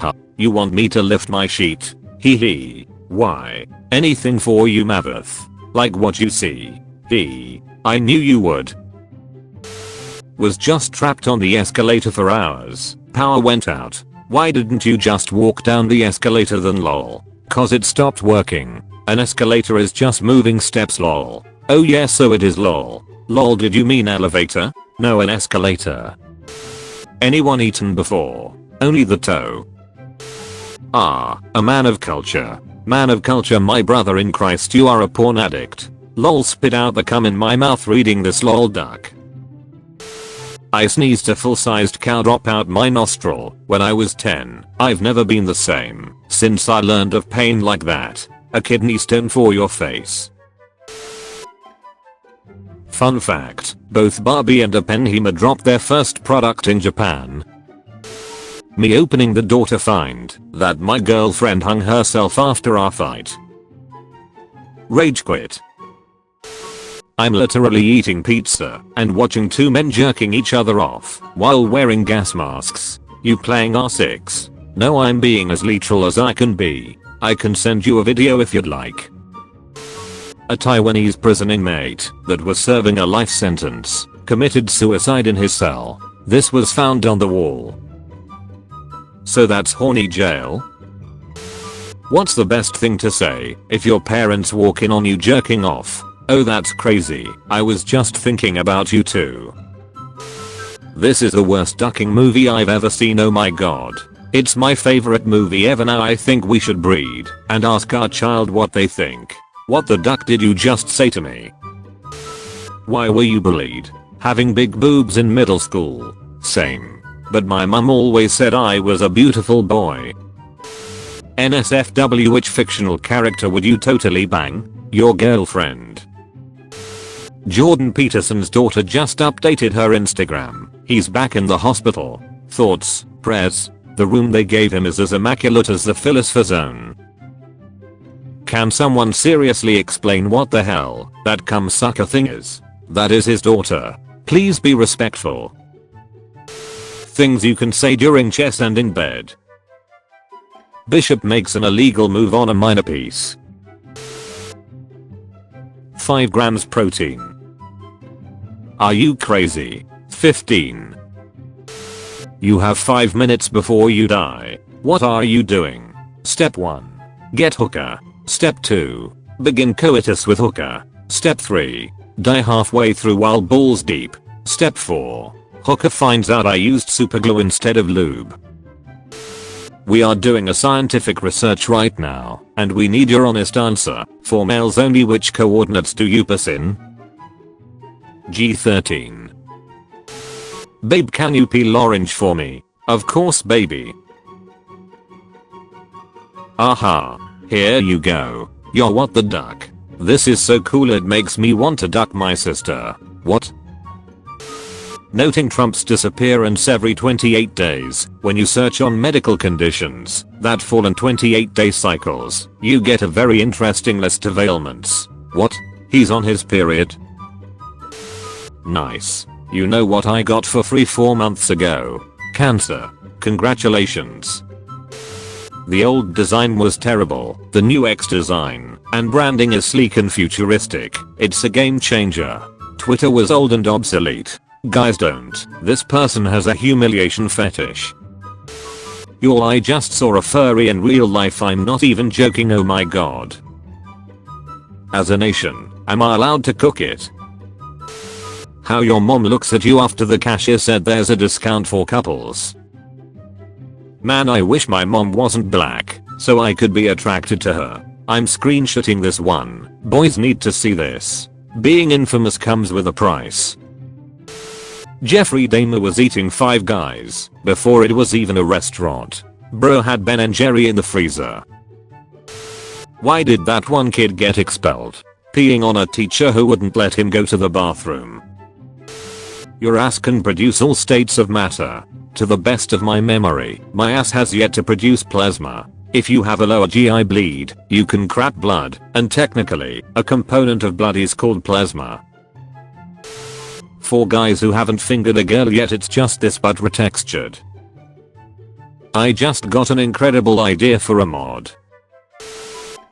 Haha. You want me to lift my sheet? Hee hee. Why? Anything for you, Maveth. Like what you see. I knew you would. Was just trapped on the escalator for hours. Power went out. Why didn't you just walk down the escalator then lol? Cause it stopped working. An escalator is just moving steps lol. Oh yeah, so it is lol. Lol, did you mean elevator? No, an escalator. Anyone eaten before? Only the toe. Ah, a man of culture. Man of culture, my brother in Christ, you are a porn addict. Lol, spit out the cum in my mouth reading this lol duck. I sneezed a full-sized cow drop out my nostril when I was 10. I've never been the same since I learned of pain like that. A kidney stone for your face. Fun fact, both Barbie and Oppenheimer dropped their first product in Japan. Me opening the door to find that my girlfriend hung herself after our fight. Rage quit. I'm literally eating pizza and watching two men jerking each other off while wearing gas masks. You playing R6? No, I'm being as literal as I can be. I can send you a video if you'd like. A Taiwanese prison inmate that was serving a life sentence committed suicide in his cell. This was found on the wall. So that's horny jail? What's the best thing to say if your parents walk in on you jerking off? Oh, that's crazy. I was just thinking about you too. This is the worst ducking movie I've ever seen, oh my god. It's my favorite movie ever. Now I think we should breed and ask our child what they think. What the duck did you just say to me? Why were you bullied? Having big boobs in middle school. Same. But my mum always said I was a beautiful boy. NSFW, which fictional character would you totally bang? Your girlfriend. Jordan Peterson's daughter just updated her Instagram. He's back in the hospital. Thoughts, prayers. The room they gave him is as immaculate as the Philosopher Zone. Can someone seriously explain what the hell that cum sucker thing is? That is his daughter. Please be respectful. Things you can say during chess and in bed. Bishop makes an illegal move on a minor piece. 5 grams protein. Are you crazy? 15. You have 5 minutes before you die. What are you doing? Step 1. Get hooker. Step 2. Begin coitus with hooker. Step 3. Die halfway through while balls deep. Step 4. Hooker finds out I used superglue instead of lube. We are doing a scientific research right now, and we need your honest answer. For males only, which coordinates do you pass in? G13. Babe, can you peel orange for me? Of course, baby. Aha. Here you go. Yo, what the duck? This is so cool, it makes me want to duck my sister. What? Noting Trump's disappearance every 28 days. When you search on medical conditions that fall in 28-day cycles, you get a very interesting list of ailments. What? He's on his period? Nice. You know what I got for free 4 months ago? Cancer. Congratulations. The old design was terrible. The new X design and branding is sleek and futuristic. It's a game changer. Twitter was old and obsolete. Guys, don't. This person has a humiliation fetish. Y'all, I just saw a furry in real life. I'm not even joking, oh my god. As a nation, am I allowed to cook it? How your mom looks at you after the cashier said there's a discount for couples. Man, I wish my mom wasn't black so I could be attracted to her. I'm screenshotting this one. Boys need to see this. Being infamous comes with a price. Jeffrey Dahmer was eating Five Guys before it was even a restaurant. Bro had Ben & Jerry in the freezer. Why did that one kid get expelled? Peeing on a teacher who wouldn't let him go to the bathroom. Your ass can produce all states of matter. To the best of my memory, my ass has yet to produce plasma. If you have a lower GI bleed, you can crap blood, and technically, a component of blood is called plasma. For guys who haven't fingered a girl yet, it's just this but retextured. I just got an incredible idea for a mod.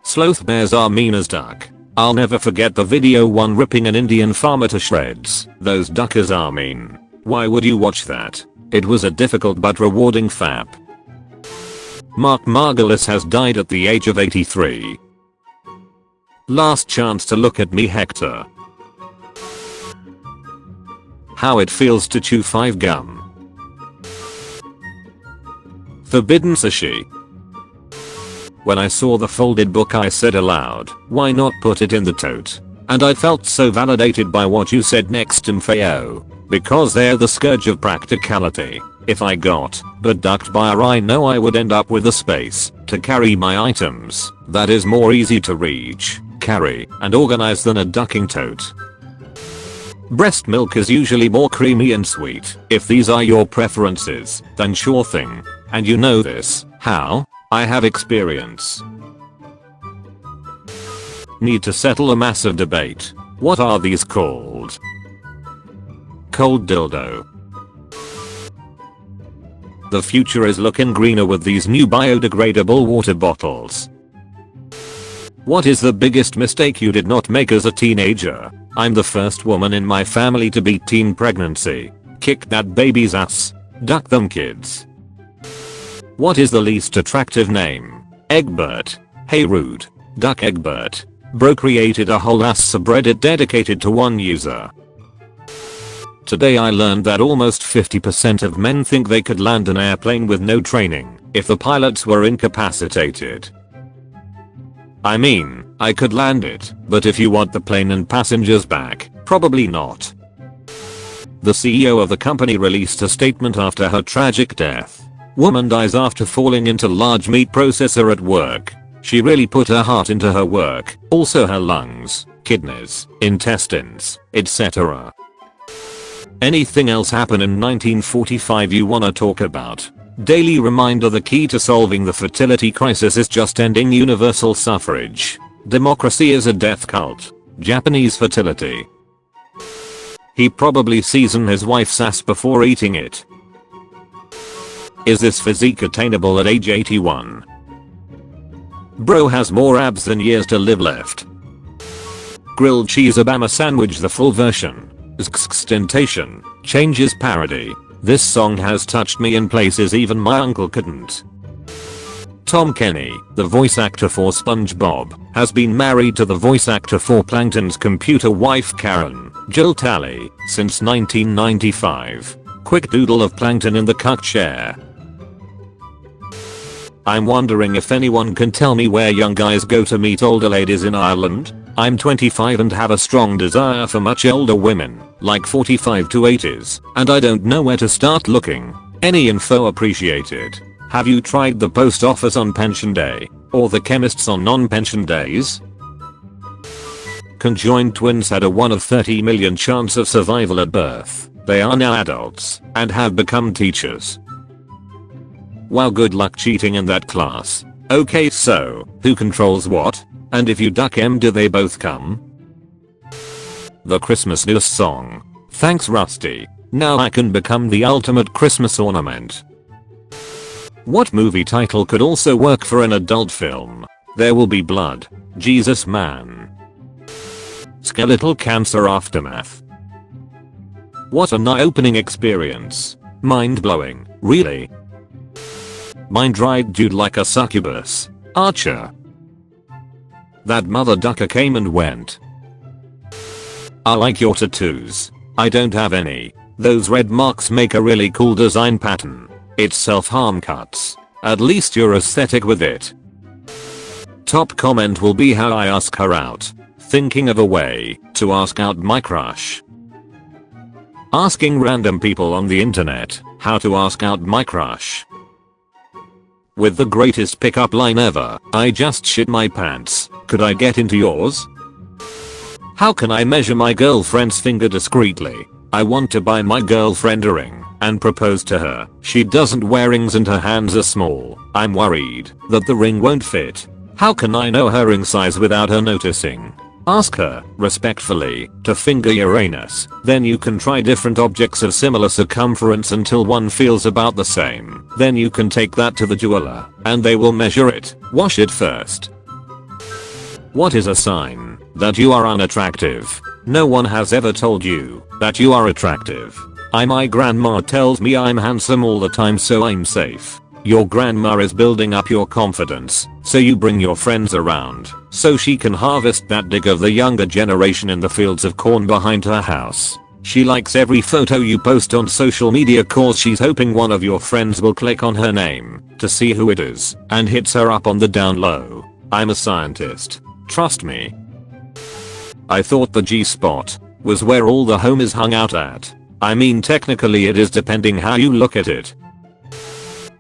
Sloth bears are mean as duck. I'll never forget the video one ripping an Indian farmer to shreds. Those duckers are mean. Why would you watch that? It was a difficult but rewarding fap. Mark Margolis has died at the age of 83. Last chance to look at me, Hector. How it feels to chew 5 gum. Forbidden sushi. When I saw the folded book I said aloud, why not put it in the tote? And I felt so validated by what you said next, MFAO. Because they're the scourge of practicality. If I got abducted by a rhino, I would end up with a space to carry my items that is more easy to reach, carry, and organize than a ducking tote. Breast milk is usually more creamy and sweet. If these are your preferences, then sure thing. And you know this. How? I have experience. Need to settle a massive debate. What are these called? Cold dildo. The future is looking greener with these new biodegradable water bottles. What is the biggest mistake you did not make as a teenager? I'm the first woman in my family to beat teen pregnancy. Kick that baby's ass. Duck them kids. What is the least attractive name? Egbert. Hey rude. Duck Egbert. Bro created a whole ass subreddit dedicated to one user. Today I learned that almost 50% of men think they could land an airplane with no training if the pilots were incapacitated. I mean, I could land it, but if you want the plane and passengers back, probably not. The CEO of the company released a statement after her tragic death. Woman dies after falling into large meat processor at work. She really put her heart into her work, also her lungs, kidneys, intestines, etc. Anything else happen in 1945 you wanna talk about? Daily reminder: the key to solving the fertility crisis is just ending universal suffrage. Democracy is a death cult. Japanese fertility. He probably seasoned his wife's ass before eating it. Is this physique attainable at age 81? Bro has more abs than years to live left. Grilled cheese Obama sandwich, the full version. Xtentation. Changes parody. This song has touched me in places even my uncle couldn't. Tom Kenny, the voice actor for SpongeBob, has been married to the voice actor for Plankton's computer wife Karen, Jill Talley, since 1995. Quick doodle of Plankton in the cuck chair. I'm wondering if anyone can tell me where young guys go to meet older ladies in Ireland. I'm 25 and have a strong desire for much older women, like 45 to 80s, and I don't know where to start looking. Any info appreciated. Have you tried the post office on pension day? Or the chemists on non-pension days? Conjoined twins had a 1 of 30 million chance of survival at birth. They are now adults and have become teachers. Wow, good luck cheating in that class. Okay, so who controls what? And if you duck M, do they both come? The Christmas news song. Thanks Rusty. Now I can become the ultimate Christmas ornament. What movie title could also work for an adult film? There Will Be Blood. Jesus Man. Skeletal cancer aftermath. What an eye-opening experience. Mind-blowing. Really? Mind-dried dude like a succubus. Archer. That mother ducker came and went. I like your tattoos. I don't have any. Those red marks make a really cool design pattern. It's self-harm cuts. At least you're aesthetic with it. Top comment will be how I ask her out. Thinking of a way to ask out my crush. Asking random people on the internet how to ask out my crush. With the greatest pickup line ever, I just shit my pants. Could I get into yours? How can I measure my girlfriend's finger discreetly? I want to buy my girlfriend a ring and propose to her. She doesn't wear rings and her hands are small. I'm worried that the ring won't fit. How can I know her ring size without her noticing? Ask her, respectfully, to finger your anus. Then you can try different objects of similar circumference until one feels about the same. Then you can take that to the jeweler, and they will measure it. Wash it first. What is a sign that you are unattractive? No one has ever told you that you are attractive. My grandma tells me I'm handsome all the time, so I'm safe. Your grandma is building up your confidence, so you bring your friends around, so she can harvest that dig of the younger generation in the fields of corn behind her house. She likes every photo you post on social media cause she's hoping one of your friends will click on her name to see who it is and hits her up on the down low. I'm a scientist. Trust me. I thought the G-spot was where all the homies hung out at. I mean, technically it is, depending how you look at it.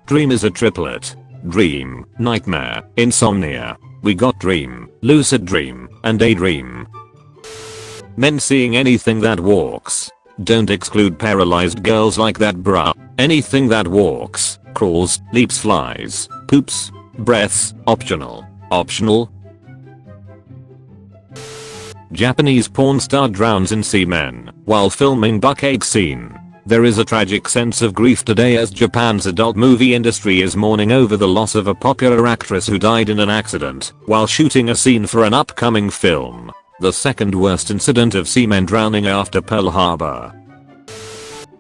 Dream is a triplet. Dream, nightmare, insomnia. We got dream, lucid dream, and daydream. Men seeing anything that walks. Don't exclude paralyzed girls like that, bruh. Anything that walks, crawls, leaps, flies, poops, breaths, optional. Optional. Japanese porn star drowns in semen while filming bukkake scene. There is a tragic sense of grief today as Japan's adult movie industry is mourning over the loss of a popular actress who died in an accident while shooting a scene for an upcoming film. The second worst incident of seamen drowning after Pearl Harbor.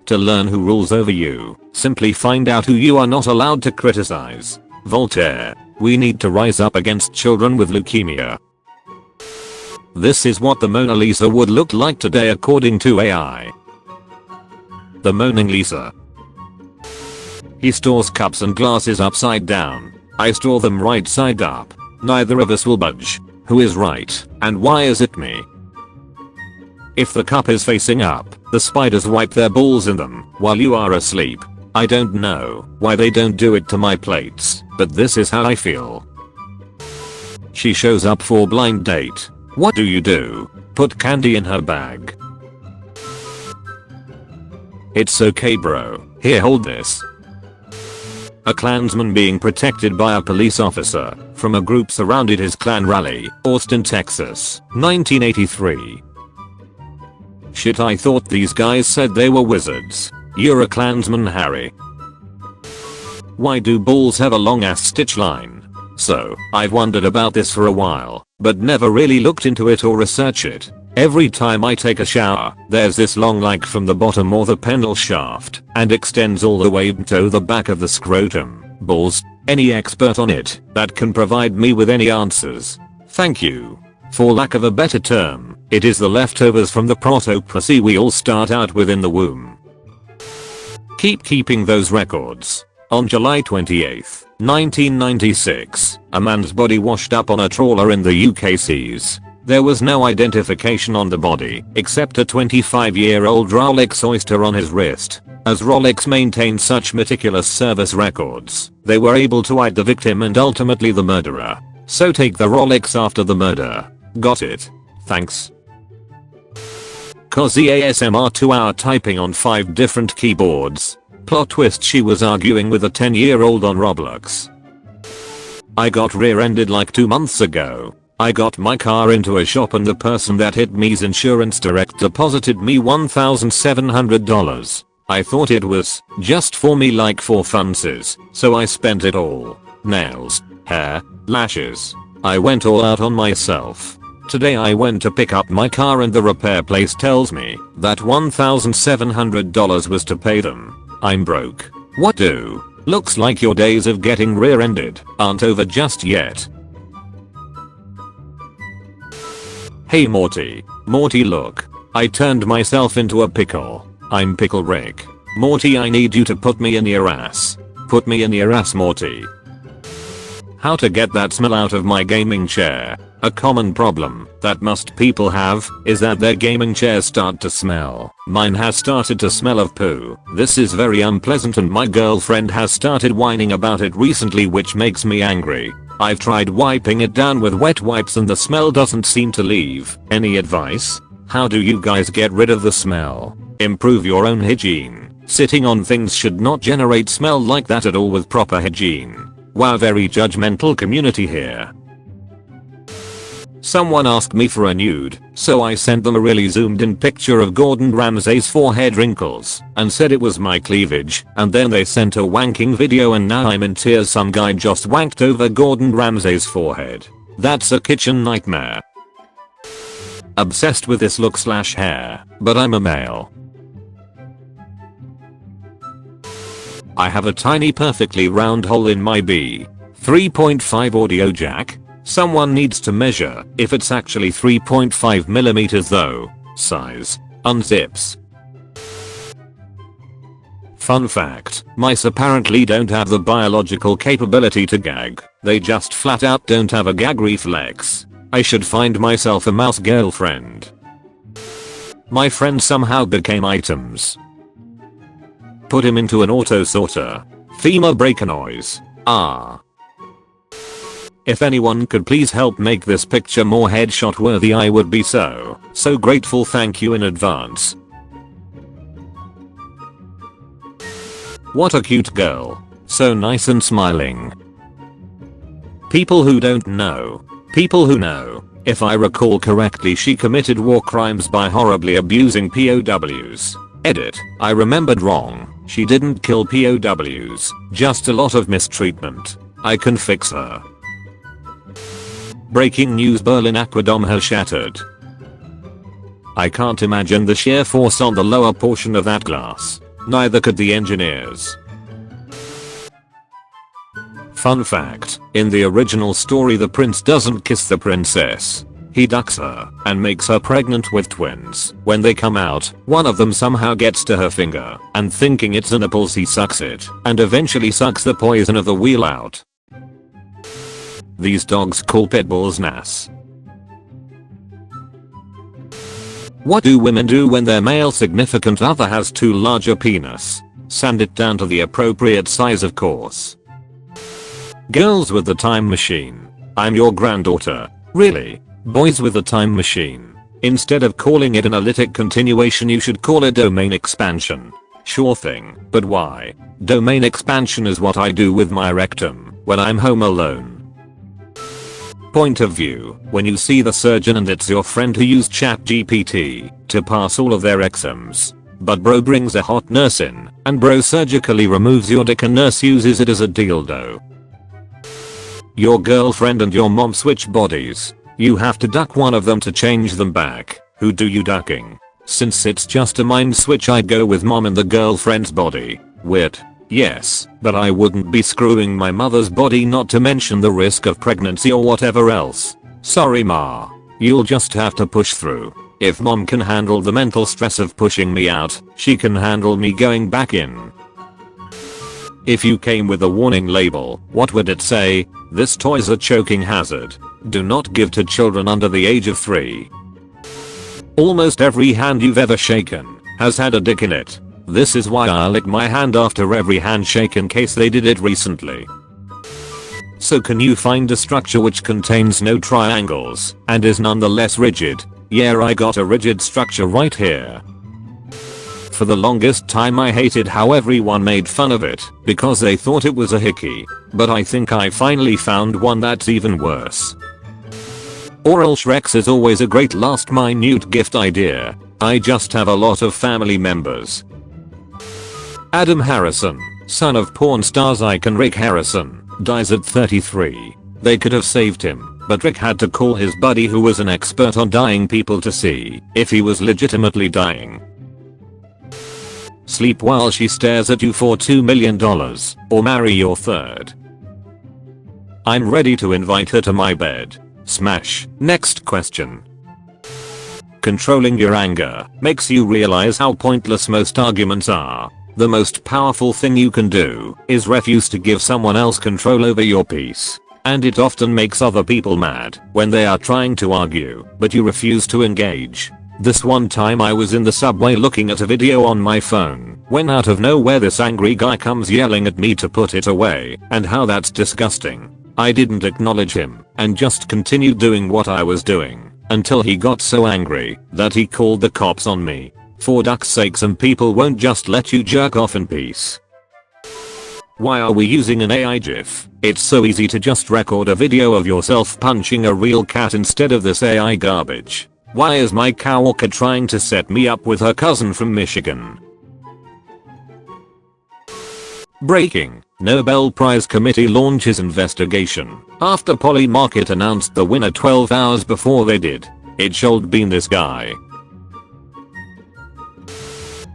To learn who rules over you, simply find out who you are not allowed to criticize. Voltaire. We need to rise up against children with leukemia. This is what the Mona Lisa would look like today according to AI. The Moaning Lisa. He stores cups and glasses upside down. I store them right side up. Neither of us will budge. Who is right, and why is it me? If the cup is facing up, the spiders wipe their balls in them while you are asleep. I don't know why they don't do it to my plates, but this is how I feel. She shows up for blind date. What do? Put candy in her bag. It's okay, bro. Here, hold this. A Klansman being protected by a police officer from a group surrounded his Klan rally, Austin, Texas, 1983. Shit, I thought these guys said they were wizards. You're a Klansman, Harry. Why do balls have a long ass stitch line? So, I've wondered about this for a while, but never really looked into it or researched it. Every time I take a shower, there's this long like from the bottom or the pendle shaft and extends all the way to the back of the scrotum. Balls. Any expert on it that can provide me with any answers? Thank you. For lack of a better term, it is the leftovers from the proto-pussy we all start out with in the womb. Keep keeping those records. On July 28, 1996, a man's body washed up on a trawler in the UK seas. There was no identification on the body except a 25-year-old Rolex oyster on his wrist. As Rolex maintained such meticulous service records, they were able to hide the victim and ultimately the murderer. So take the Rolex after the murder. Got it? Thanks. Cozy ASMR 2-hour typing on 5 different keyboards. Plot twist, she was arguing with a 10-year-old on Roblox. I got rear-ended like 2 months ago. I got my car into a shop and the person that hit me's insurance direct deposited me $1,700. I thought it was just for me, like for funsies, so I spent it all. Nails, hair, lashes. I went all out on myself. Today I went to pick up my car and the repair place tells me that $1,700 was to pay them. I'm broke. What do? Looks like your days of getting rear-ended aren't over just yet. Hey Morty. Morty, look. I turned myself into a pickle. I'm Pickle Rick. Morty, I need you to put me in your ass. Put me in your ass, Morty. How to get that smell out of my gaming chair. A common problem that most people have is that their gaming chairs start to smell. Mine has started to smell of poo. This is very unpleasant and my girlfriend has started whining about it recently, which makes me angry. I've tried wiping it down with wet wipes and the smell doesn't seem to leave. Any advice? How do you guys get rid of the smell? Improve your own hygiene. Sitting on things should not generate smell like that at all with proper hygiene. Wow, very judgmental community here. Someone asked me for a nude, so I sent them a really zoomed in picture of Gordon Ramsay's forehead wrinkles and said it was my cleavage, and then they sent a wanking video and now I'm in tears. Some guy just wanked over Gordon Ramsay's forehead. That's a kitchen nightmare. Obsessed with this look/hair, but I'm a male. I have a tiny perfectly round hole in my B 3.5 audio jack. Someone needs to measure if it's actually 3.5mm though. Size. Unzips. Fun fact, mice apparently don't have the biological capability to gag, they just flat out don't have a gag reflex. I should find myself a mouse girlfriend. My friend somehow became items. Put him into an auto sorter. FEMA breaker noise. Ah. If anyone could please help make this picture more headshot worthy, I would be so grateful. Thank you in advance. What a cute girl. So nice and smiling. People who don't know. People who know. If I recall correctly, she committed war crimes by horribly abusing POWs. Edit. I remembered wrong. She didn't kill POWs, just a lot of mistreatment. I can fix her. Breaking news: Berlin Aquadome has shattered. I can't imagine the sheer force on the lower portion of that glass. Neither could the engineers. Fun fact, in the original story the prince doesn't kiss the princess. He ducks her and makes her pregnant with twins. When they come out, one of them somehow gets to her finger, and thinking it's a nipple he sucks it, and eventually sucks the poison of the wheel out. These dogs call pit bulls nass. What do women do when their male significant other has too large a penis? Sand it down to the appropriate size, of course. Girls with the time machine. I'm your granddaughter. Really? Boys with the time machine. Instead of calling it analytic continuation, you should call it domain expansion. Sure thing, but why? Domain expansion is what I do with my rectum when I'm home alone. Point of view, when you see the surgeon and it's your friend who used ChatGPT to pass all of their exams, but bro brings a hot nurse in, and bro surgically removes your dick and nurse uses it as a dildo. Your girlfriend and your mom switch bodies. You have to duck one of them to change them back. Who do you ducking? Since it's just a mind switch, I'd go with mom in the girlfriend's body. Weird. Yes, but I wouldn't be screwing my mother's body, not to mention the risk of pregnancy or whatever else. Sorry ma. You'll just have to push through. If mom can handle the mental stress of pushing me out, she can handle me going back in. If you came with a warning label, what would it say? This toy's a choking hazard. Do not give to children under the age of 3. Almost every hand you've ever shaken has had a dick in it. This is why I lick my hand after every handshake in case they did it recently. So can you find a structure which contains no triangles and is nonetheless rigid? Yeah, I got a rigid structure right here. For the longest time I hated how everyone made fun of it because they thought it was a hickey, but I think I finally found one that's even worse. Oral Shreks is always a great last minute gift idea. I just have a lot of family members. Adam Harrison, son of porn stars icon Rick Harrison, dies at 33. They could have saved him, but Rick had to call his buddy who was an expert on dying people to see if he was legitimately dying. Sleep while she stares at you for $2 million, or marry your third. I'm ready to invite her to my bed. Smash. Next question. Controlling your anger makes you realize how pointless most arguments are. The most powerful thing you can do is refuse to give someone else control over your peace. And it often makes other people mad when they are trying to argue, but you refuse to engage. This one time I was in the subway looking at a video on my phone, when out of nowhere this angry guy comes yelling at me to put it away, and how that's disgusting. I didn't acknowledge him, and just continued doing what I was doing, until he got so angry that he called the cops on me. For duck's sake, some people won't just let you jerk off in peace. Why are we using an AI GIF It's so easy to just record a video of yourself punching a real cat instead of this AI garbage. Why is my coworker trying to set me up with her cousin from Michigan? Breaking. Nobel Prize Committee launches investigation after Polymarket announced the winner 12 hours before they did. It should been this guy.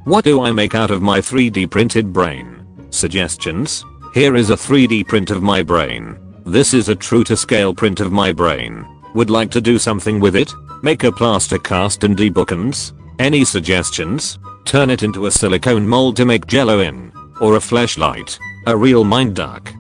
What do I make out of my 3D printed brain? Suggestions? Here is a 3D print of my brain. This is a true to scale print of my brain. Would like to do something with it? Make a plaster cast and debookends? Any suggestions? Turn it into a silicone mold to make jello in. Or a fleshlight. A real mind duck.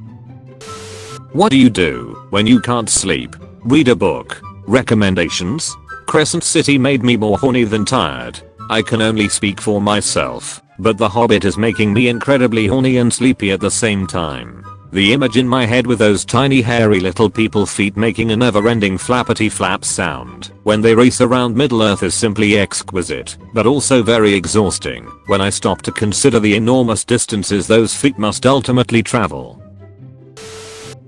What do you do when you can't sleep? Read a book. Recommendations? Crescent City made me more horny than tired. I can only speak for myself, but The Hobbit is making me incredibly horny and sleepy at the same time. The image in my head with those tiny hairy little people feet making a never-ending flappity flap sound when they race around Middle-earth is simply exquisite, but also very exhausting when I stop to consider the enormous distances those feet must ultimately travel.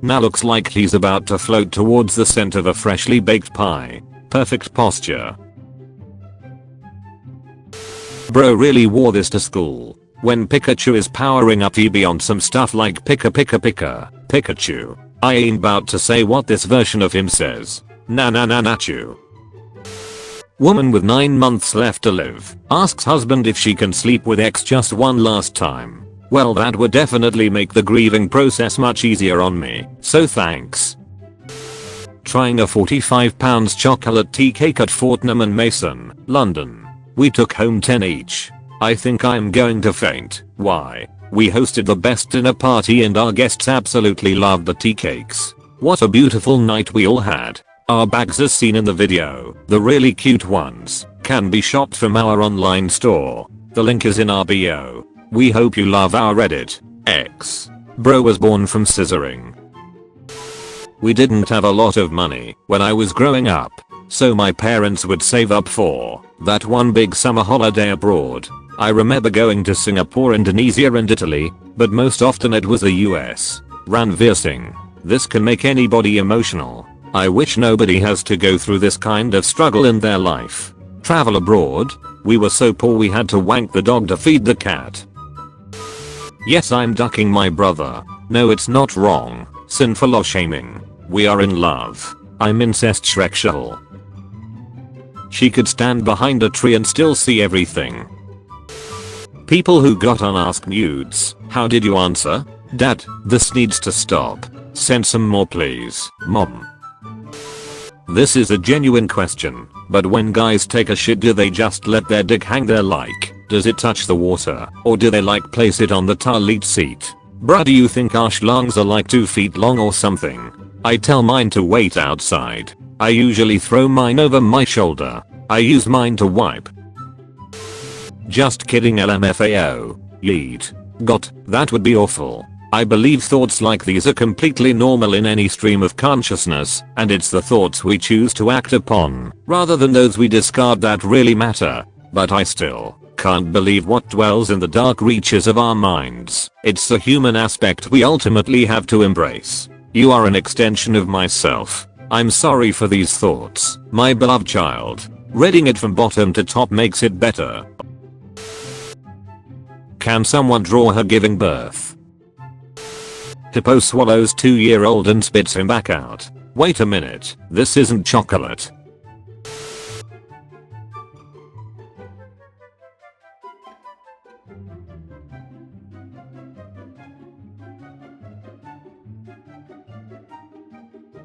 Now looks like he's about to float towards the scent of a freshly baked pie. Perfect posture. Bro really wore this to school. When Pikachu is powering up Eevee on some stuff like Pika Pika Pika, Pikachu. I ain't about to say what this version of him says. Na na na nachu. Woman with 9 months left to live asks husband if she can sleep with ex just one last time. Well, that would definitely make the grieving process much easier on me, so thanks. Trying a 45 pounds chocolate tea cake at Fortnum and Mason, London. We took home 10 each. I think I'm going to faint. Why? We hosted the best dinner party and our guests absolutely loved the tea cakes. What a beautiful night we all had. Our bags as seen in the video, the really cute ones, can be shopped from our online store. The link is in our bio. We hope you love our Reddit. X. Bro was born from scissoring. We didn't have a lot of money when I was growing up, so my parents would save up for that one big summer holiday abroad. I remember going to Singapore, Indonesia and Italy, but most often it was the US. Ranversing. This can make anybody emotional. I wish nobody has to go through this kind of struggle in their life. Travel abroad? We were so poor we had to wank the dog to feed the cat. Yes, I'm ducking my brother. No, it's not wrong. Sinful or shaming. We are in love. I'm incest Shrekshul. She could stand behind a tree and still see everything. People who got unasked nudes. How did you answer? Dad, this needs to stop. Send some more please, Mom. This is a genuine question, but when guys take a shit, do they just let their dick hang there like? Does it touch the water, or do they like place it on the toilet seat? Bruh, do you think our schlongs are like 2 feet long or something? I tell mine to wait outside. I usually throw mine over my shoulder. I use mine to wipe. Just kidding, LMFAO. Yeet. God, that would be awful. I believe thoughts like these are completely normal in any stream of consciousness, and it's the thoughts we choose to act upon, rather than those we discard, that really matter. But I still can't believe what dwells in the dark reaches of our minds. It's the human aspect we ultimately have to embrace. You are an extension of myself. I'm sorry for these thoughts, my beloved child. Reading it from bottom to top makes it better. Can someone draw her giving birth? Hippo swallows 2-year-old and spits him back out. Wait a minute, this isn't chocolate.